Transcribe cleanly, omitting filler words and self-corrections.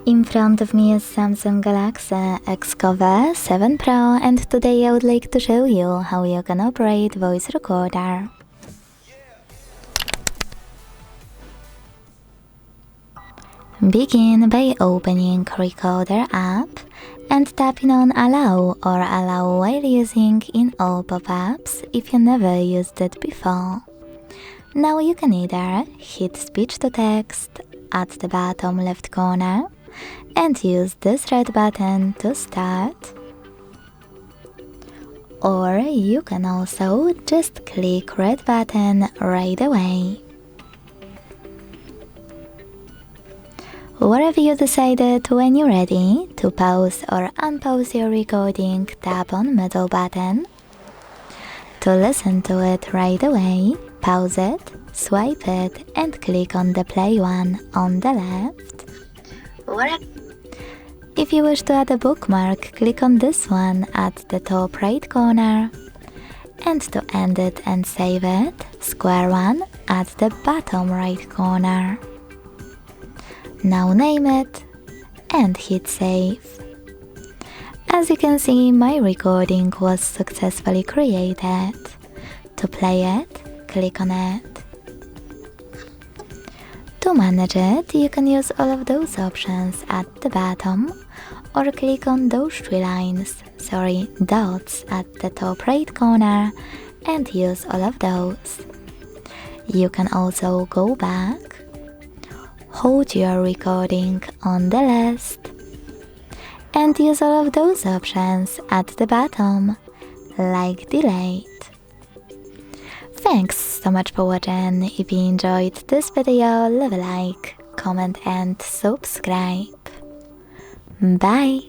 In front of me is Samsung Galaxy XCover7 Pro, and today I would like to show you how you can operate voice recorder. Begin by opening Recorder app and tapping on Allow or Allow while using in all pop-ups if you never used it before. Now you can either hit Speech to Text at the bottom left corner and use this red button to start, or you can also just click red button right away. Wherever you decided, when you're ready to pause or unpause your recording, tap on middle button. To listen to it right away, pause it, swipe it and click on the play one on the left. If you wish to add a bookmark, click on this one at the top right corner. And to end it and save it, square one at the bottom right corner. Now name it and hit save. As you can see, my recording was successfully created. To play it, click on it. To manage it, you can use all of those options at the bottom, or click on those dots at the top right corner and use all of those. You can also go back, hold your recording on the list, and use all of those options at the bottom, like delete. Thanks so much for watching. If you enjoyed this video, leave a like, comment and subscribe. Bye!